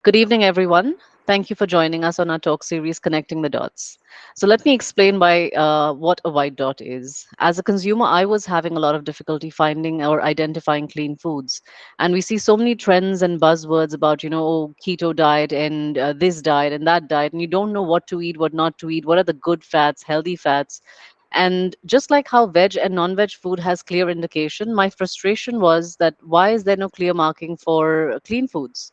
Good evening, everyone. Thank you for joining us on our talk series, Connecting the Dots. So, let me explain what a white dot is. As a consumer, I was having a lot of difficulty finding or identifying clean foods. And we see so many trends and buzzwords about, oh, keto diet and this diet and that diet, and you don't know what to eat, what not to eat, what are the good fats, healthy fats. And just like how veg and non veg food has clear indication, my frustration was that why is there no clear marking for clean foods?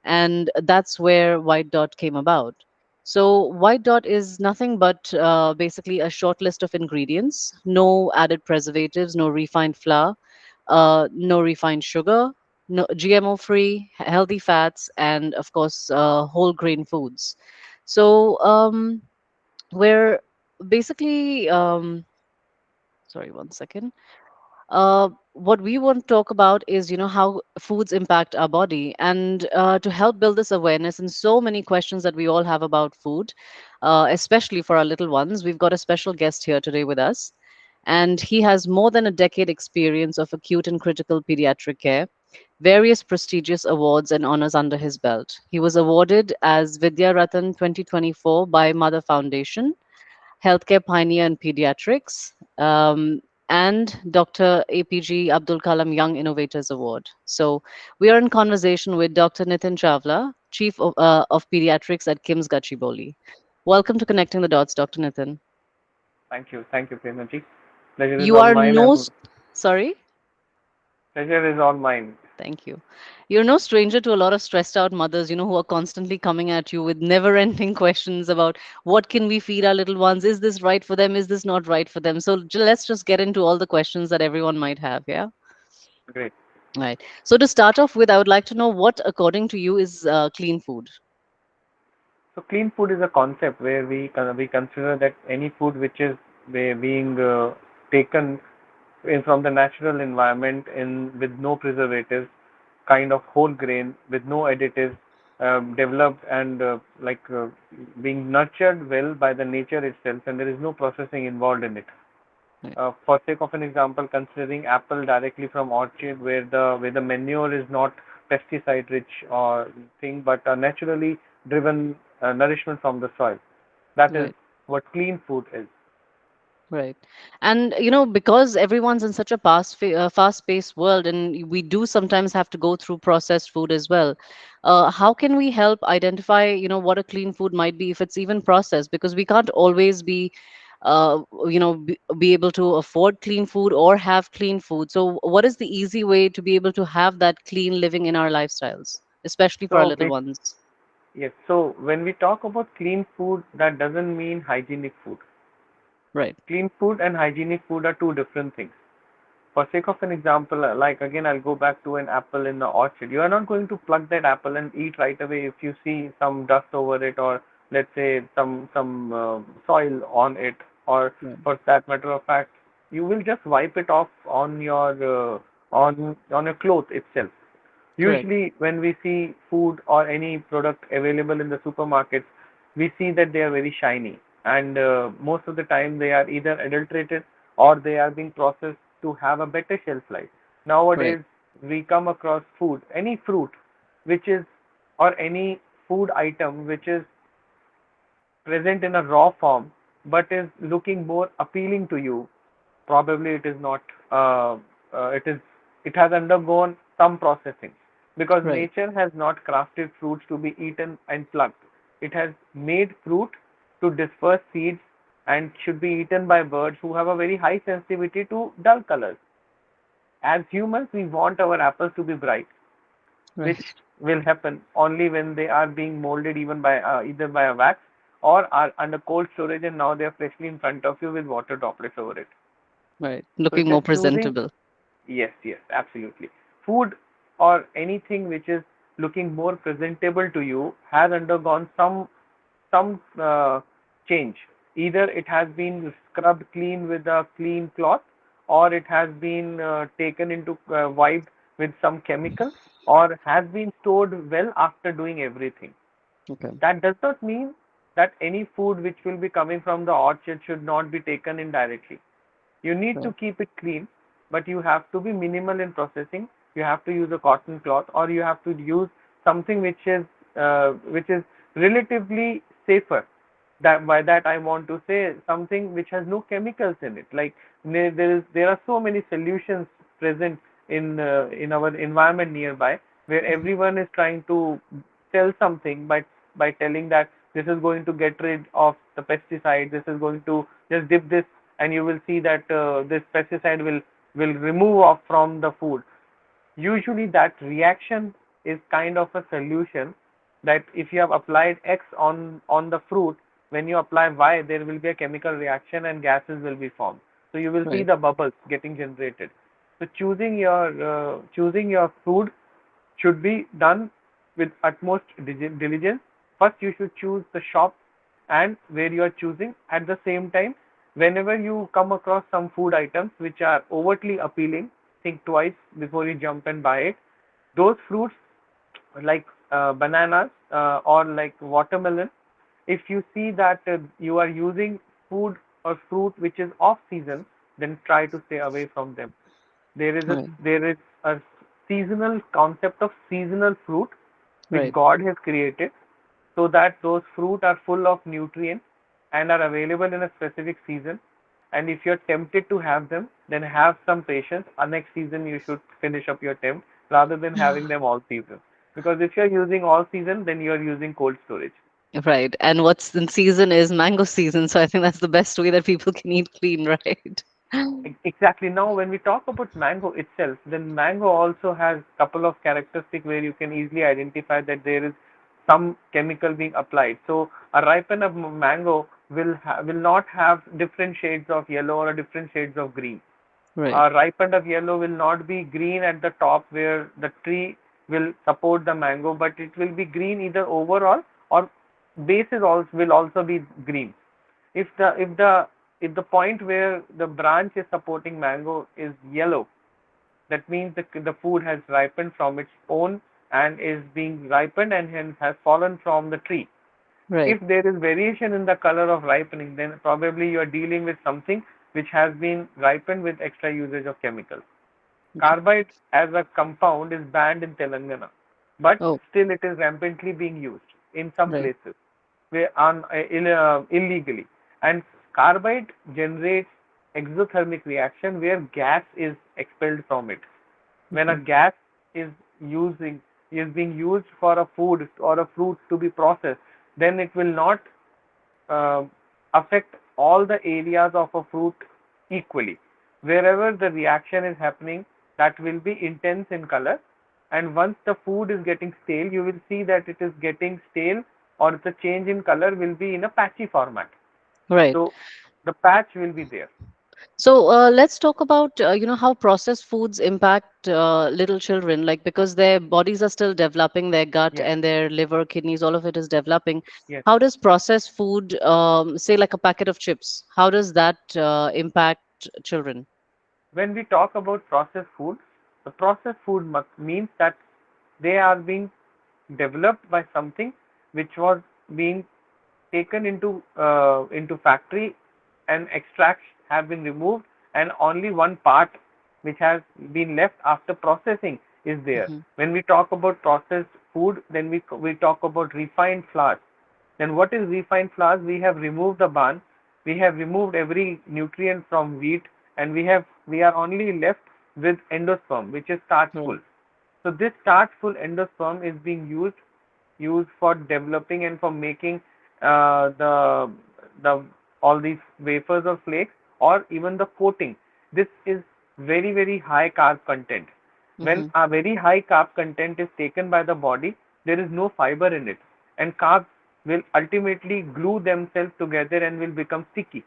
And that's where white dot came about. So white dot is nothing but basically a short list of ingredients: no added preservatives, no refined flour, no refined sugar, no GMO free, healthy fats, and of course whole grain foods. So we're basically sorry, one second. What we want to talk about is, how foods impact our body, and to help build this awareness and so many questions that we all have about food, especially for our little ones, we've got a special guest here today with us, and he has more than a decade experience of acute and critical pediatric care, various prestigious awards and honors under his belt. He was awarded as Vidya Ratan 2024 by Mother Foundation, Healthcare Pioneer in Pediatrics, and Dr. APG Abdul Kalam Young Innovators Award. So we are in conversation with Dr. Nitin Chawla, Chief of Pediatrics at KIMS Gachibowli. Welcome to Connecting the Dots, Dr. Nitin. Thank you, Prernaji. Pleasure is You all are mine, no, and s- Sorry? pleasure is all mine. Thank you. You're no stranger to a lot of stressed out mothers, who are constantly coming at you with never ending questions about what can we feed our little ones? Is this right for them? Is this not right for them? So let's just get into all the questions that everyone might have. Yeah. Great. Right. So to start off with, I would like to know what, according to you, is clean food. So clean food is a concept where we consider that any food which is being taken from the natural environment in with no preservatives, kind of whole grain with no additives, developed and being nurtured well by the nature itself, and there is no processing involved in it. Right. For sake of an example, considering apple directly from orchard, where the manure is not pesticide rich or thing, but a naturally driven nourishment from the soil. That is Right. what clean food is. Right. And because everyone's in such a fast-paced world, and we do sometimes have to go through processed food as well. How can we help identify, what a clean food might be if it's even processed? Because we can't always be able to afford clean food or have clean food. So, what is the easy way to be able to have that clean living in our lifestyles, especially for our So little ones? yes. So when we talk about clean food, that doesn't mean hygienic food. Right. Clean food and hygienic food are two different things. For sake of an example, like again, I'll go back to an apple in the orchard. You are not going to pluck that apple and eat right away if you see some dust over it, or let's say some soil on it, or Right. for that matter of fact, you will just wipe it off on on your cloth itself. Correct. Usually, when we see food or any product available in the supermarkets, we see that they are very shiny, and most of the time they are either adulterated or they are being processed to have a better shelf life. Correct. Nowadays, we come across food, any fruit, which is or any food item which is present in a raw form but is looking more appealing to you. Probably it is not. It is. It has undergone some processing because Right. nature has not crafted fruits to be eaten and plucked. It has made fruit to disperse seeds and should be eaten by birds who have a very high sensitivity to dull colors. As humans, we want our apples to be bright, which Right. will happen only when they are being molded even by either by a wax or are under cold storage, and now they are freshly in front of you with water droplets over it. Right. So it Looking is more choosing. presentable. Yes, yes, absolutely. Food or anything which is looking more presentable to you has undergone some change. Either it has been scrubbed clean with a clean cloth, or it has been taken into wiped with some chemical, or has been stored well after doing everything. Okay. That does not mean that any food which will be coming from the orchard should not be taken in directly. You need to Right. keep it clean, but you have to be minimal in processing. You have to use a cotton cloth, or you have to use something which is which is relatively safer. That by that I want to say something which has no chemicals in it. Like there are so many solutions present in our environment nearby, where Mhm. everyone is trying to sell something by telling that this is going to get rid of the pesticide. This is going to just dip this, and you will see that this pesticide will remove off from the food. Usually that reaction is kind of a solution, that if you have applied X on the fruit, when you apply Y, there will be a chemical reaction and gases will be formed. So you will see Right. the bubbles getting generated. So choosing your food should be done with utmost diligence. First, you should choose the shop and where you are choosing. At the same time, whenever you come across some food items which are overtly appealing, think twice before you jump and buy it. Those fruits like bananas or like watermelon, if you see that you are using food or fruit which is off season, then try to stay away from them. Right. There is a seasonal concept of seasonal fruit which Right. God has created, so that those fruit are full of nutrients and are available in a specific season. And if you're tempted to have them, then have some patience. Next season you should finish up your tempt rather than having them all season. Because if you're using all season, then you're using cold storage. Right. And what's in season is mango season. So I think that's the best way that people can eat clean, right? Exactly. Now, when we talk about mango itself, then mango also has a couple of characteristics where you can easily identify that there is some chemical being applied. So, a ripened up mango will not have different shades of yellow or different shades of green. Right. A ripened up yellow will not be green at the top where the tree will support the mango, but it will be green either overall or base is also will also be green. If the point where the branch is supporting mango is yellow, that means the food has ripened from its own and is being ripened and hence has fallen from the tree. Right. If there is variation in the color of ripening, then probably you are dealing with something which has been ripened with extra usage of chemicals. Okay. Carbide as a compound is banned in Telangana, but Oh, still it is rampantly being used in some right. places where illegally. And carbide generates exothermic reaction where gas is expelled from it. When a Okay. gas is using is being used for a food or a fruit to be processed, then it will not uh, affect all the areas of a fruit equally. Wherever the reaction is happening, that will be intense in color. And once the food is getting stale, you will see that it is getting stale or the change in color will be in a patchy format. Right. So the patch will be there. So let's talk about how processed foods impact little children, like because their bodies are still developing, their gut Yes, and their liver, kidneys, all of it is developing. yes. How does processed food, say like a packet of chips, how does that impact children? When we talk about processed food, the processed food means that they are being developed by something which was being taken into factory, and extracts have been removed, and only one part which has been left after processing is there. Hmm. When we talk about processed food, then we talk about refined flour. Then what is refined flour? We have removed the barn, we have removed every nutrient from wheat, and we are only left with endosperm, which is Right. starchful. So this starchful endosperm is being used for developing and for making the all these wafers or flakes or even the coating. This is very high carb content. When Hmm. a very high carb content is taken by the body, there is no fiber in it, and carbs will ultimately glue themselves together and will become sticky.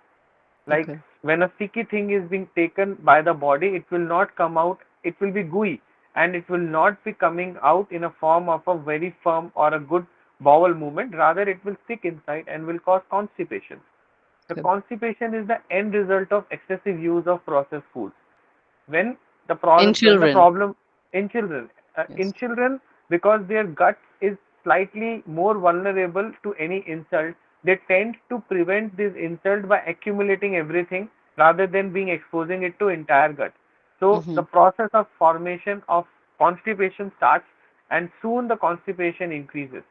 Like Okay. when a sticky thing is being taken by the body, it will not come out, it will be gooey, and it will not be coming out in a form of a very firm or a good bowel movement. Rather, it will stick inside and will cause constipation. The Okay. constipation is the end result of excessive use of processed foods. When In when the children. problem in Yes. children, because their gut is slightly more vulnerable to any insult, they tend to prevent this insult by accumulating everything rather than being exposing it to entire gut. So Hmm. the process of formation of constipation starts, and soon the constipation increases.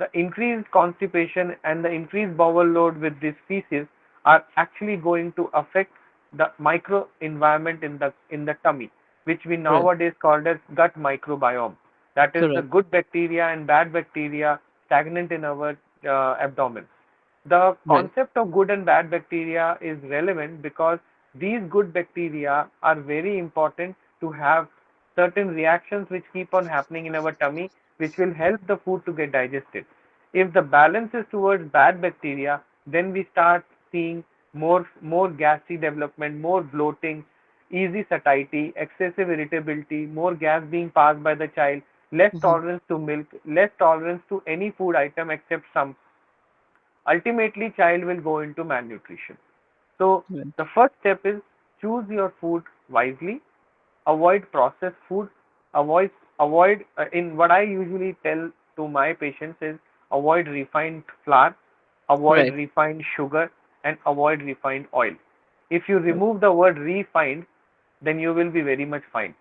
the increased constipation and the increased bowel load with this feces are actually going to affect the micro environment in the tummy, which we Right. nowadays called as gut microbiome. That is the Correct. good bacteria and bad bacteria stagnant in our abdomen. The Right. concept of good and bad bacteria is relevant because these good bacteria are very important to have certain reactions which keep on happening in our tummy, which will help the food to get digested. If the balance is towards bad bacteria, then we start seeing more gassy development, more bloating, easy satiety, excessive irritability, more gas being passed by the child, less Hmm. tolerance to milk, less tolerance to any food item except some. Ultimately, child will go into malnutrition. So Right. the first step is choose your food wisely, avoid processed food, avoid in what I usually tell to my patients is avoid refined flour, avoid Right. refined sugar, and avoid refined oil. If you Right. remove the word refined, then you will be very much fine.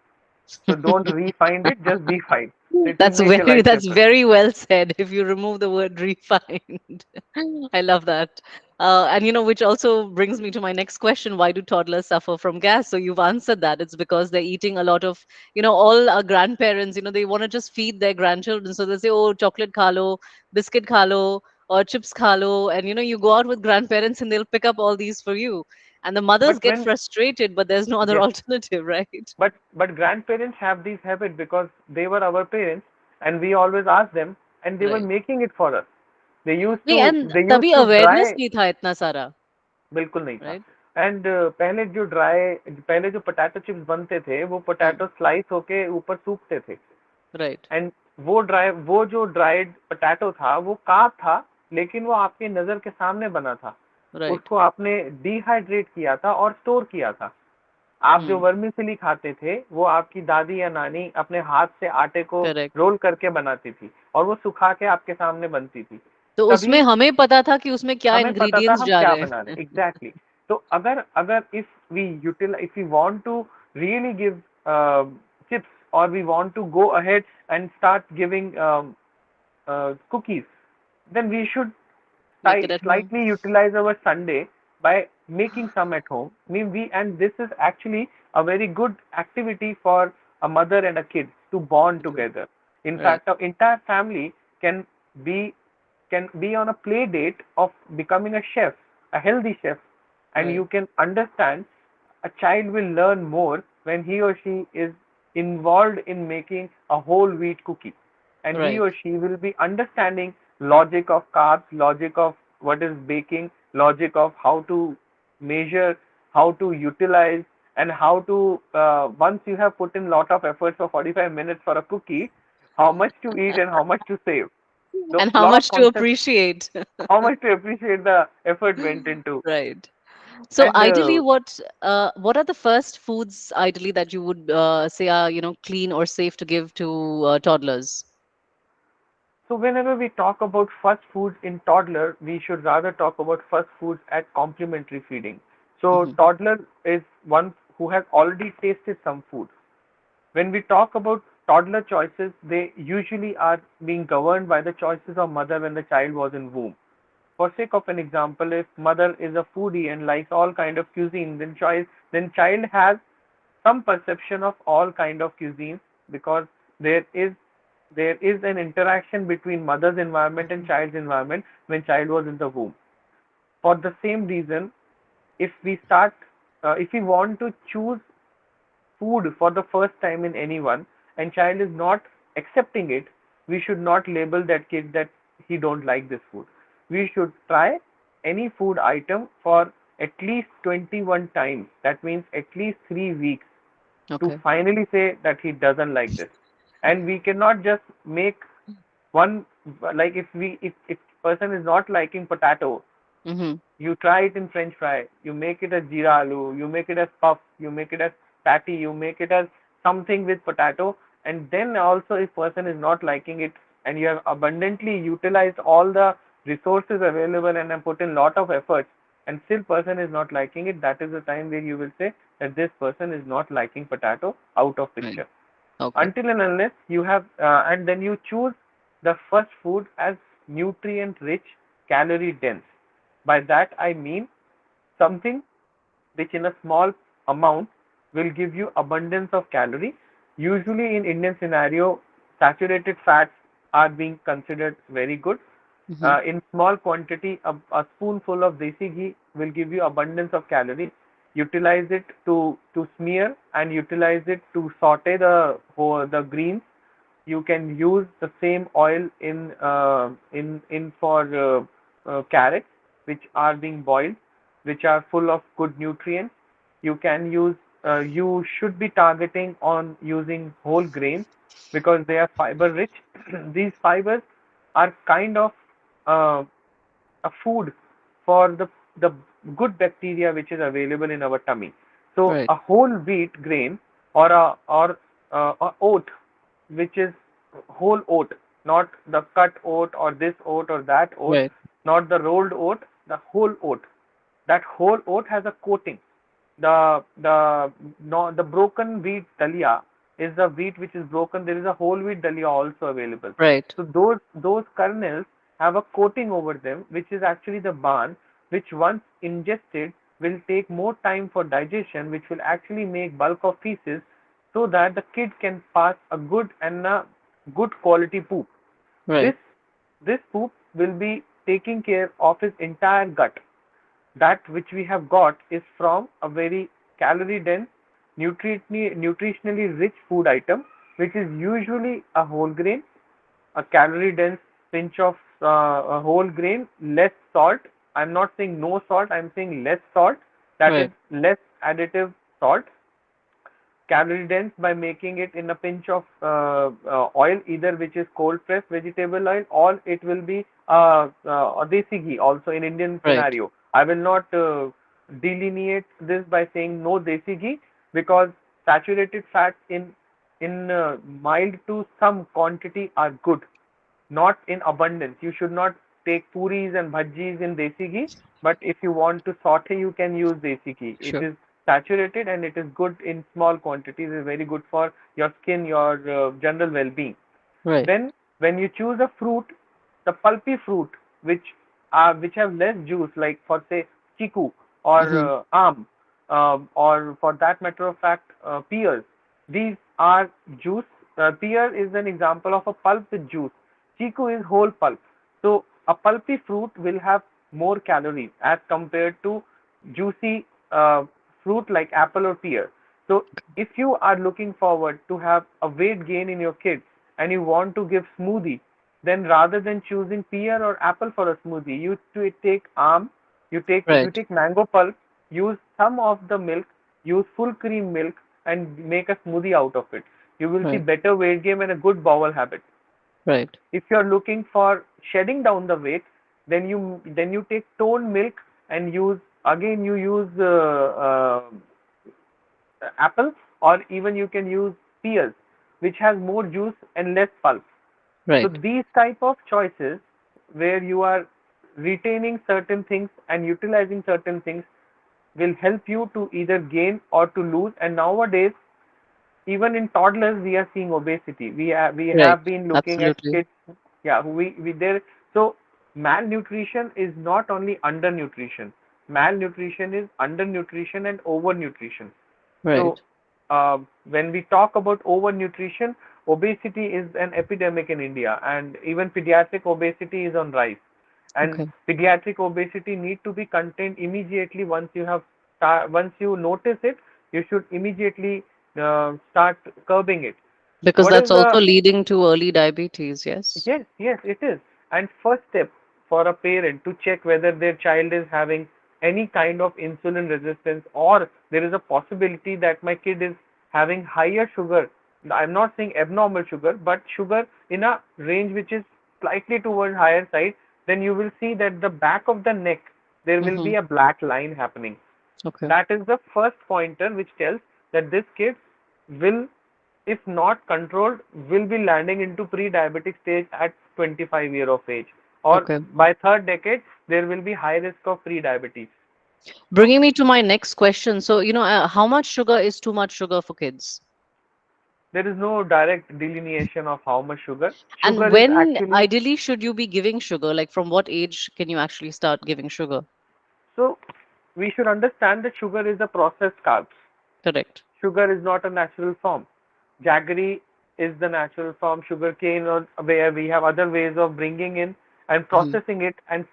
So don't refine it, just be fine. So it will That's make your very life that's different. very well said. If you remove the word refined, I love that. And which also brings me to my next question: why do toddlers suffer from gas? So you've answered that. It's because they're eating a lot of, all our grandparents. They want to just feed their grandchildren, so they say, "Oh, chocolate khalo, biscuit khalo, or chips khalo," and you go out with grandparents and they'll pick up all these for you, and the mothers But get when frustrated, but there's no other yes, alternative, right? but grandparents have these habits because they were our parents and we always asked them and they were Right. making it for us. They used नहीं, to and they तभी used to awareness dry. नहीं था इतना सारा. बिल्कुल नहीं था. Right. And पहले जो पोटैटो चिप्स बनते थे वो हम्म. पोटैटो स्लाइस होके ऊपर सूखते थे. राइट. एंड वो जो ड्राइड पोटैटो था वो काप था, लेकिन वो आपके नजर के सामने बना था. राइट. उसको आपने डिहाइड्रेट किया था और स्टोर किया था. आप जो हम्म. वर्मिसेली खाते थे वो आपकी दादी या नानी अपने हाथ से आटे को करेक्ट. रोल करके बनाती थी और वो सुखा के आपके सामने बनती थी. तो उसमें तभी हमें पता था कि उसमें क्या हमें पता था इंग्रेडिएंट्स हम जा क्या रहे बना हैं. रहे एग्जैक्टली. तो अगर अगर if we want to really give chips और we want to go ahead and start giving cookies, then we should make it at home. slightly utilize our Sunday by making some at home. I mean, and this is actually a very good activity for a mother and a kid to bond together. In right. fact, the entire family can be can be on a play date of becoming a chef, a healthy chef, and right. you can understand a child will learn more when he or she is involved in making a whole wheat cookie, and he right. or she will be understanding logic of carbs, logic of what is baking, logic of how to measure, how to utilize, and how to once you have put in lot of efforts for 45 minutes for a cookie, how much to eat and how much to save. So And how lot of much to concepts, appreciate. how much to appreciate the effort went into. Right. So And ideally, what are the first foods ideally that you would say are clean or safe to give to toddlers? so whenever we talk about first foods in toddler, we should rather talk about first foods at complementary feeding. So Hmm. toddler is one who has already tasted some food. When we talk about toddler choices, they usually are being governed by the choices of mother when the child was in womb. For sake of an example, if mother is a foodie and likes all kind of cuisine, then child has some perception of all kind of cuisines because there is there is an interaction between mother's environment and child's environment when child was in the womb. For the same reason, if we want to choose food for the first time in anyone and child is not accepting it, we should not label that kid that he don't like this food. We should try any food item for at least 21 times. That means at least 3 weeks to Okay. finally say that he doesn't like this. And we cannot just make one, like if person is not liking potato, Hmm. you try it in French fry, you make it as jeera aloo, you make it as puff, you make it as patty, you make it as something with potato, and then also if person is not liking it and you have abundantly utilized all the resources available and have put in lot of efforts and still person is not liking it, that is the time where you will say that this person is not liking potato, out of Right. picture. Okay. Until and unless you have and then you choose the first food as nutrient rich, calorie dense. By that I mean something which in a small amount will give you abundance of calorie. Usually in Indian scenario, saturated fats are being considered very good. Hmm. In small quantity, a spoonful of desi ghee will give you abundance of calories. Utilize it to smear and utilize it to saute the greens. You can use the same oil in for carrots, which are being boiled, which are full of good nutrients. You can use. You should be targeting on using whole grains because they are fiber rich. These fibers are kind of uh, a food for the good bacteria which is available in our tummy. So Right. a whole wheat grain or a oat, which is whole oat, not the cut oat or this oat or that oat, Right. not the rolled oat, the whole oat. That whole oat has a coating. The no the broken wheat dalia is the wheat which is broken. There is a whole wheat dalia also available. Right. So those kernels have a coating over them, which is actually the barn, which once ingested will take more time for digestion, which will actually make bulk of feces, so that the kid can pass a good and a good quality poop. This Right. this poop will be taking care of his entire gut. That which we have got is from a very calorie dense, nutritionally rich food item, which is usually a whole grain, a calorie dense pinch of a whole grain, less salt. I'm not saying no salt, I'm saying less salt, that is Right. less additive salt. Calorie dense by making it in a pinch of oil, either which is cold pressed vegetable oil, or it will be desi ghee also in Indian Right. scenario. I will not delineate this by saying no desi ghee, because saturated fats in mild to some quantity are good, not in abundance. You should not take puris and bhajis in desi ghee, but if you want to saute, you can use desi ghee. It Sure. is saturated and it is good in small quantities. It's very good for your skin, your general well-being. Right. Then, when you choose a fruit, the pulpy fruit which have less juice, like for say chiku or Hmm. aam, or for that matter of fact, pears. These are juice. Pear is an example of a pulp with juice. Chiku is whole pulp. So a pulpy fruit will have more calories as compared to juicy fruit like apple or pear. So if you are looking forward to have a weight gain in your kids and you want to give smoothie, then rather than choosing pear or apple for a smoothie, you to take you Right. take mango pulp, use some of the milk, use full cream milk, and make a smoothie out of it. You will see Right. better weight gain and a good bowel habit. Right. If you are looking for shedding down the weight, then you take toned milk and you use apple, or even you can use pears, which has more juice and less pulp. So Right. these type of choices, where you are retaining certain things and utilizing certain things, will help you to either gain or to lose. And nowadays, even in toddlers, we are seeing obesity. We have Right. been looking at Absolutely. kids. Yeah, we there. So malnutrition is not only undernutrition. Malnutrition is undernutrition and overnutrition. So Right. when we talk about overnutrition, obesity is an epidemic in India, and even pediatric obesity is on rise. And Okay. pediatric obesity need to be contained immediately. Once you notice it, you should immediately start curbing it. Because What is that's also the leading to early diabetes. Yes. Yes, yes, it is. And first step for a parent to check whether their child is having any kind of insulin resistance, or there is a possibility that my kid is having higher sugar. I'm not saying abnormal sugar, but sugar in a range which is slightly towards higher side, then you will see that the back of the neck, there will Mm-hmm. be a black line happening. Okay. That is the first pointer which tells that this kid will, if not controlled, will be landing into pre-diabetic stage at 25 year of age, or Okay. by third decade there will be high risk of pre-diabetes. So Bringing me to my next question. So, how much sugar is too much sugar for kids? There is no direct delineation of how much sugar. And Sugar is when actually, ideally should you be giving sugar? Like from what age can you actually start giving sugar? so we should understand that sugar is a processed carbs. Correct. Sugar is not a natural form. Jaggery is the natural form. Sugar cane, or where we have other ways of bringing in and Hmm. processing it and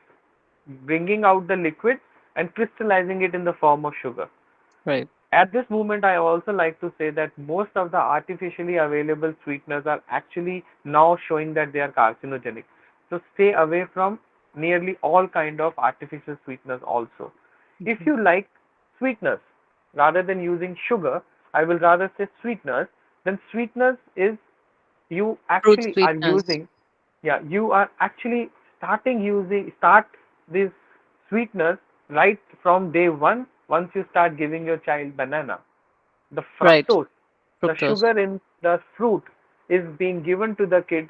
bringing out the liquid and crystallizing it in the form of sugar. Right. At this moment, I also like to say that most of the artificially available sweeteners are actually now showing that they are carcinogenic. So stay away from nearly all kind of artificial sweeteners also. If Mhm. you like sweeteners, rather than using sugar, I will rather say sweeteners, then sweeteners is you Fruit actually are sweetness. using, yeah, you are actually start this sweeteners right from day one. Once you start giving your child banana, the Right. fructose, the Fructose. sugar in the fruit is being given to the kid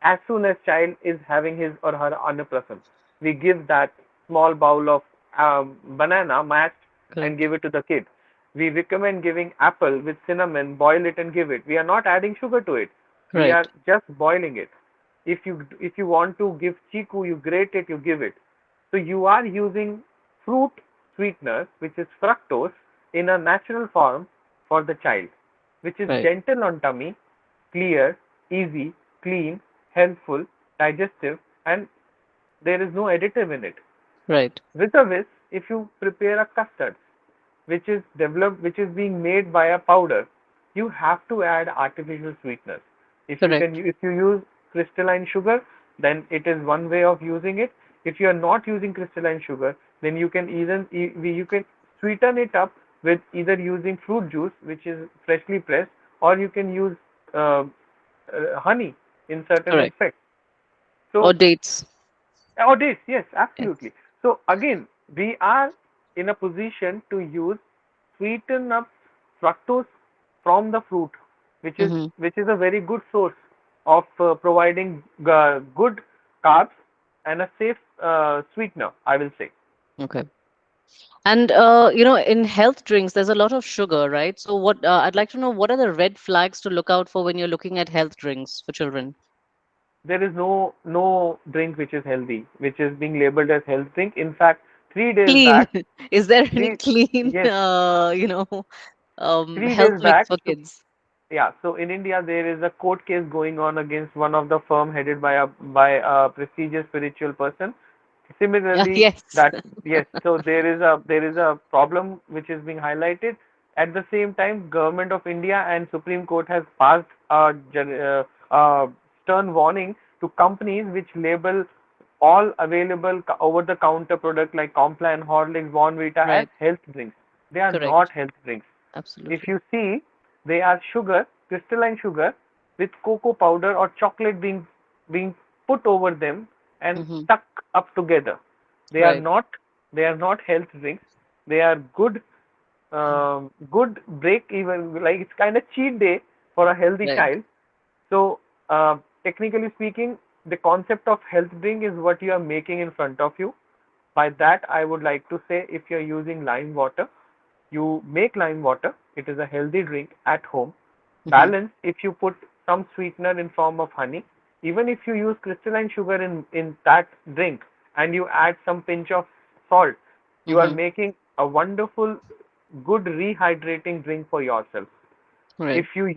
as soon as child is having his or her annaprasan. We give that small bowl of banana mashed and Correct. give it to the kid. We recommend giving apple with cinnamon, boil it and give it. We are not adding sugar to it. We Right. are just boiling it. If you want to give chiku, you grate it, you give it. So you are using fruit sweeteners, which is fructose, in a natural form for the child, which is Right. gentle on tummy, clear, easy, clean, healthful, digestive, and there is no additive in it. Right. With a whisk, if you prepare a custard, which is being made by a powder, you have to add artificial sweeteners. Correct. If you use crystalline sugar, then it is one way of using it. If you are not using crystalline sugar, then you can sweeten it up with either using fruit juice, which is freshly pressed, or you can use uh, honey in certain Correct. aspects. Or So, dates. nowadays, yes, Yes. absolutely. So again, we are in a position to use sweeten up fructose from the fruit, Mm-hmm. which is a very good source of providing good carbs and a safe sweetener, I will say. Okay. And in health drinks, there's a lot of sugar, right? So what I'd like to know, what are the red flags to look out for when you're looking at health drinks for children? There is no drink which is healthy, which is being labeled as health drink. In fact, 3 days Clean. back, Is there any three clean, yes, three health days drinks back, for kids? yeah, so in India there is a court case going on against one of the firm headed by a prestigious spiritual person. Yeah. Similarly, Yes. that yes, so there is a problem which is being highlighted. At the same time, Government of India and Supreme Court has passed a stern warning to companies which label all available over-the-counter product like Complan, Horlicks, Bonvita as Right. health drinks. They are Correct. not health drinks. If Absolutely. you see, they are sugar, crystalline sugar, with cocoa powder or chocolate being put over them and Mm-hmm. stuck up together. They are Right. not they are not health drinks. They are good break even, like it's kind of cheat day for a healthy Right. child. So technically speaking, the concept of health drink is what you are making in front of you. By that, I would like to say if you're using lime water, you make lime water. It is a healthy drink at home. Mm-hmm. Balance if you put some sweetener in form of honey. Even if you use crystalline sugar in that drink and you add some pinch of salt, you are Mm-hmm. making a wonderful, good rehydrating drink for yourself. Right. If you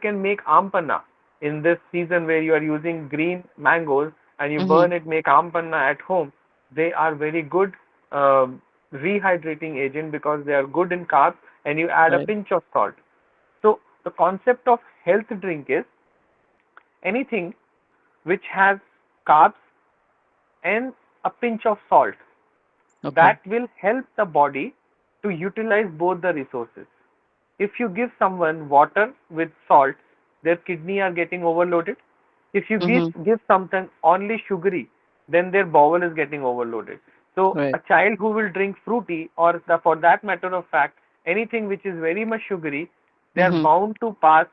can make ampana in this season where you are using green mangoes and you Mm-hmm. burn it, make ampana at home, they are very good rehydrating agent because they are good in carbs, and you add a Right. pinch of salt. So the concept of health drink is anything which has carbs and a pinch of salt Okay. that will help the body to utilize both the resources. If you give someone water with salt, their kidney are getting overloaded. If you Mm-hmm. give something only sugary, then their bowel is getting overloaded. So Right. a child who will drink fruity, or for that matter of fact, anything which is very much sugary, they are Mm-hmm. bound to pass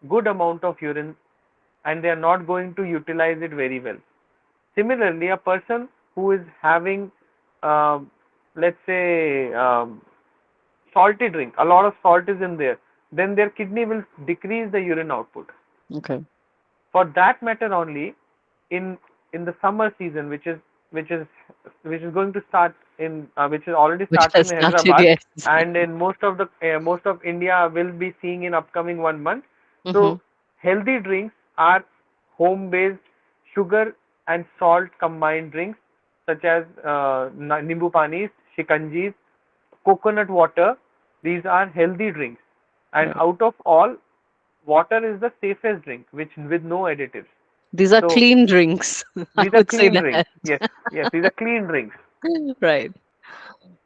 good amount of urine, and they are not going to utilize it very well. Similarly, a person who is having, um, let's say, salty drink, a lot of salt is in there. then their kidney will decrease the urine output. Okay. For that matter only, in the summer season, which is which is going to start in which is already Which started has in started, Hyderabad, yes. and in most of India will be seeing in upcoming 1 month. Mm-hmm. So healthy drinks are home based sugar and salt combined drinks such as nimbu panis, shikanjis, coconut water. These are healthy drinks, and Right. out of all, water is the safest drink, which with no additives. These are So clean drinks. I these are would say clean drinks. that. Yes, yes, these are clean drinks. Right.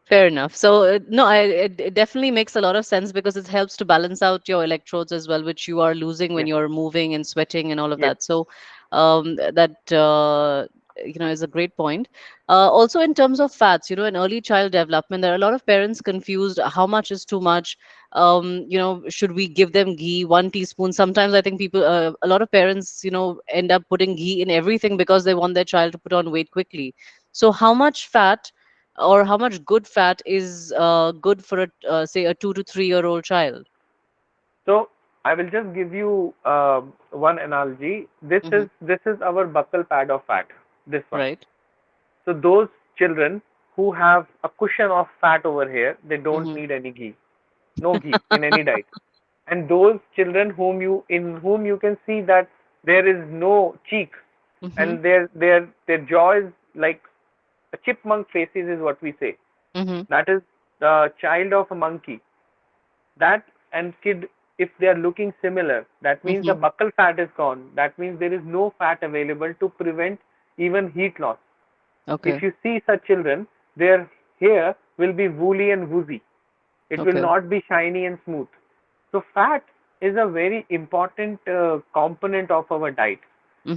Fair enough. So, no, it definitely makes a lot of sense because it helps to balance out your electrodes as well, which you are losing when Yes, you're moving and sweating and all of yes. that. So, that is a great point. Also, in terms of fats, in early child development, there are a lot of parents confused how much is too much. Should we give them ghee, 1 teaspoon? Sometimes I think a lot of parents, end up putting ghee in everything because they want their child to put on weight quickly. So, how much fat or how much good fat is good for say a 2 to 3 year old child? So I will just give you one analogy. Hmm. This is our buccal pad of fat. This one. Right. So those children who have a cushion of fat over here, they don't Hmm. need any ghee. No ghee in any diet. And those children whom you can see that there is no cheek, Hmm. and their jaw is like a chipmunk faces is what we say. Hmm. That is the child of a monkey. That and kid, if they are looking similar, that means the Hmm. buccal fat is gone. That means there is no fat available to prevent even heat loss. If Okay. you see such children, their hair will be woolly and woozy. It will Okay. not be shiny and smooth. So fat is a very important component of our diet.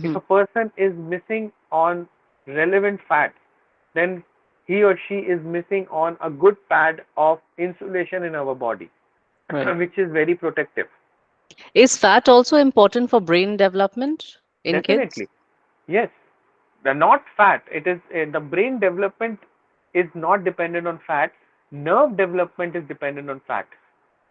If Hmm. a person is missing on relevant fat, then he or she is missing on a good pad of insulation in our body, Right. which is very protective. Is fat also important for brain development in kids? Definitely. Yes. The not fat. It is the brain development is not dependent on fat. Nerve development is dependent on fat.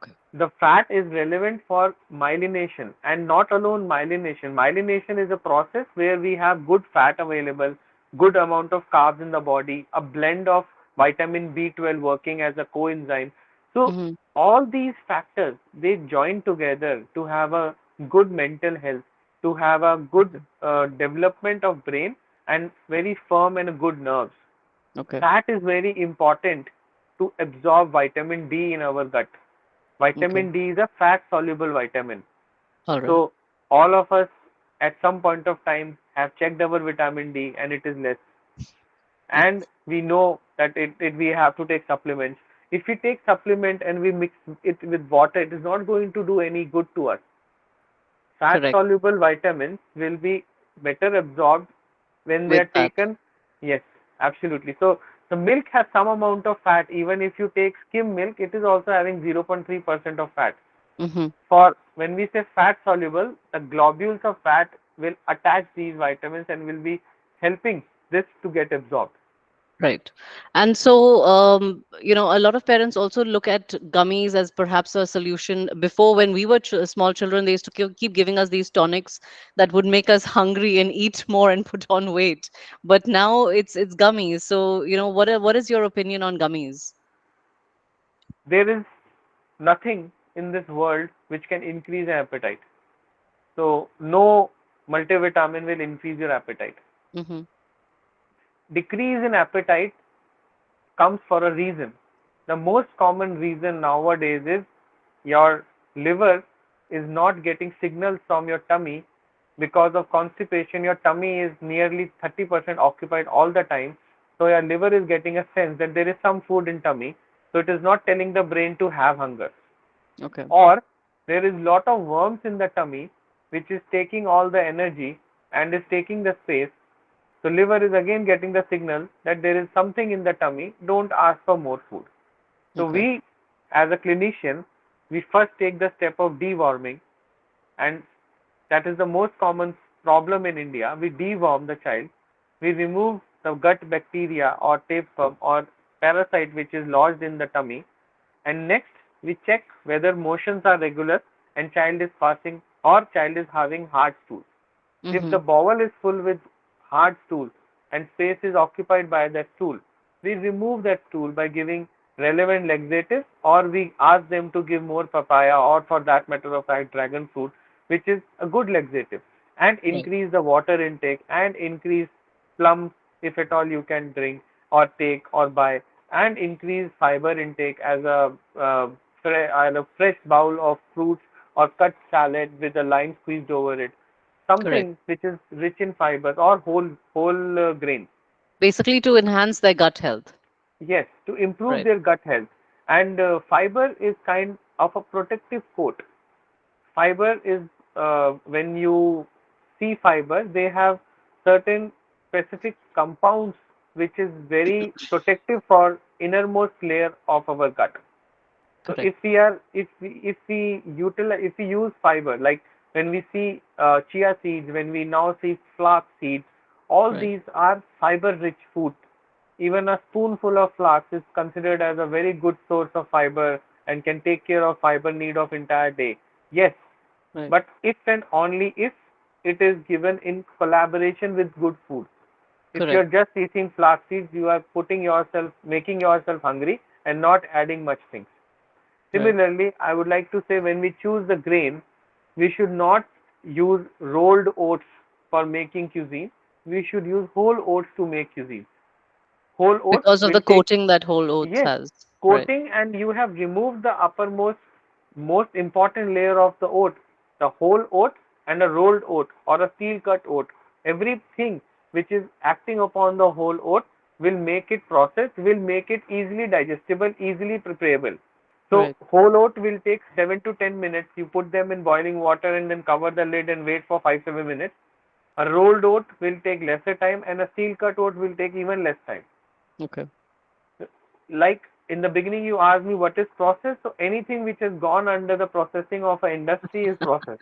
Okay. The fat is relevant for myelination, and not alone myelination. Myelination is a process where we have good fat available, good amount of carbs in the body, a blend of vitamin B12 working as a coenzyme. So Hmm. all these factors, they join together to have a good mental health, to have a good development of brain, and very firm and good nerves. Okay. Fat is very important to absorb vitamin D in our gut. Okay. Vitamin D is a fat soluble vitamin. All right. So all of us at some point of time have checked our vitamin D and it is less. And we know that we have to take supplements. If we take supplement and we mix it with water, it is not going to do any good to us. Fat Correct. soluble vitamins will be better absorbed when they With are fat. taken. Yes, absolutely. So the milk has some amount of fat. Even if you take skim milk, it is also having 0.3% of fat. Hmm. For when we say fat soluble, the globules of fat will attach these vitamins and will be helping this to get absorbed. Right. And so, a lot of parents also look at gummies as perhaps a solution. Before, when we were small children, they used to keep giving us these tonics that would make us hungry and eat more and put on weight. But now it's gummies. So, what is your opinion on gummies? There is nothing in this world which can increase an appetite. So no multivitamin will increase your appetite. Mm-hmm. Decrease in appetite comes for a reason. The most common reason nowadays is your liver is not getting signals from your tummy because of constipation. Your tummy is nearly 30% occupied all the time. So your liver is getting a sense that there is some food in tummy. So it is not telling the brain to have hunger. Okay. Or there is lot of worms in the tummy which is taking all the energy and is taking the space. So liver is again getting the signal that there is something in the tummy, don't ask for more food. So Okay. we, as a clinician, we first take the step of deworming, and that is the most common problem in India. We deworm the child, we remove the gut bacteria or tapeworm or parasite which is lodged in the tummy, and next we check whether motions are regular and child is passing or child is having hard stool. If Mm-hmm. the bowel is full with hard stool and space is occupied by that stool, we remove that stool by giving relevant laxatives, or we ask them to give more papaya, or for that matter of fact dragon fruit, which is a good laxative, and Right. increase the water intake and increase plums if at all you can drink or take or buy, and increase fiber intake as a fresh bowl of fruits or cut salad with a lime squeezed over it, Correct. something which is rich in fibers or whole grains. Basically, to enhance their gut health. Yes, to improve Right. their gut health. And fiber is kind of a protective coat. Fiber is when you see fiber, they have certain specific compounds which is very protective for innermost layer of our gut. So Correct. if we use fiber, like when we see chia seeds, when we now see flax seeds, all Right. these are fiber rich food. Even a spoonful of flax is considered as a very good source of fiber and can take care of fiber need of entire day. Yes, Right. but if and only if it is given in collaboration with good food. If Correct. you're just eating flax seeds, you are making yourself hungry and not adding much things. Right. Similarly, I would like to say when we choose the grain, we should not use rolled oats for making cuisine. We should use whole oats to make cuisine. Whole oats Because of will the take, coating that whole oats yes, has. Right. coating, and you have removed the uppermost, most important layer of the oat, the whole oat and a rolled oat or a steel cut oat. Everything which is acting upon the whole oat will make it processed, will make it easily digestible, easily preparable. So Correct. whole oat will take 7 to 10 minutes. You put them in boiling water and then cover the lid and wait for 5 7 minutes. A rolled oat will take lesser time, and a steel cut oat will take even less time. Okay. Like in the beginning, you asked me what is process. So anything which has gone under the processing of an industry is process.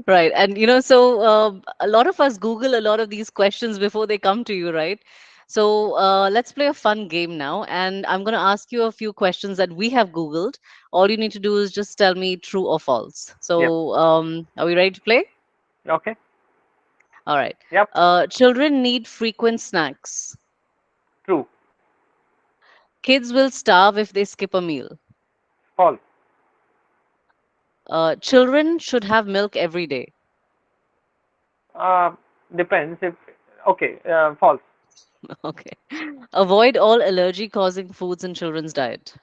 Right. And so a lot of us Google a lot of these questions before they come to you, right? So let's play a fun game now. And I'm going to ask you a few questions that we have Googled. All you need to do is just tell me true or false. Yep. So are we ready to play? Okay. All right. Yep. Children need frequent snacks. True. Kids will starve if they skip a meal. False. Children should have milk every day. Uh, Depends if. Okay. False. Okay. Avoid all allergy causing foods in children's diet.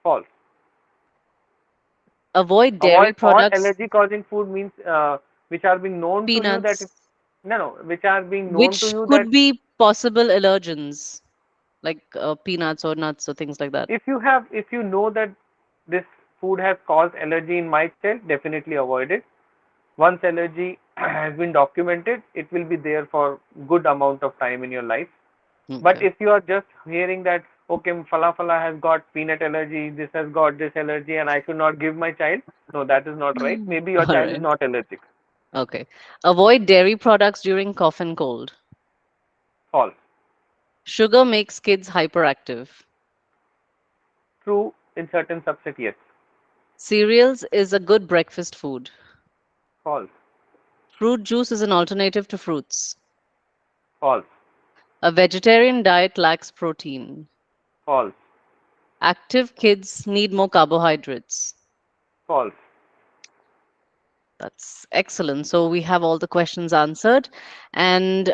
False. Avoid dairy Avoid all products, allergy causing food means which are being known to you that peanuts, it, no no which are being known to which you that could be possible allergens, like peanuts or nuts or things like that. if you know that this food has caused allergy in my child, definitely avoid it. Once allergy has been documented, it will be there for good amount of time in your life. But Okay. if you are just hearing that, okay, falafala has got peanut allergy, this has got this allergy, and I should not give my child, no, that is not right. Maybe your All child is right. not allergic. Okay. Avoid dairy products during cough and cold. False. Sugar makes kids hyperactive. True in certain subset, yes. Cereals is a good breakfast food. False. Fruit juice is an alternative to fruits. False. A vegetarian diet lacks protein. False. Active kids need more carbohydrates. False. That's excellent. So we have all the questions answered. And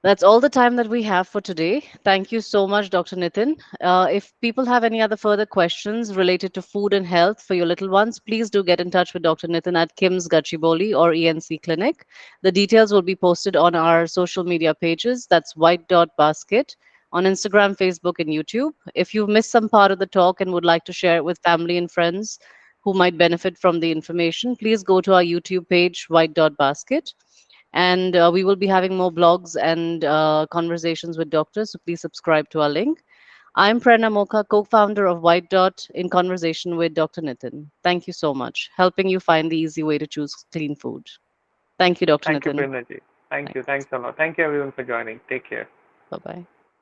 that's all the time that we have for today. Thank you so much, Dr. Nitin. If people have any other further questions related to food and health for your little ones, please do get in touch with Dr. Nitin at Kim's Gachibowli or ENC Clinic. The details will be posted on our social media pages. That's White Dot Basket on Instagram, Facebook, and YouTube. If you've missed some part of the talk and would like to share it with family and friends who might benefit from the information, please go to our YouTube page, White Dot Basket, and we will be having more blogs and conversations with doctors. So please subscribe to our link. I'm Prerna Moka, co founder of White Dot, in conversation with Dr. Nitin. Thank you so much, helping you find the easy way to choose clean food. Thank you, Dr. Thank you, Nitin. Prernaji. Thank you. Thanks. Thanks a lot. Thank you, everyone, for joining. Take care. Bye bye.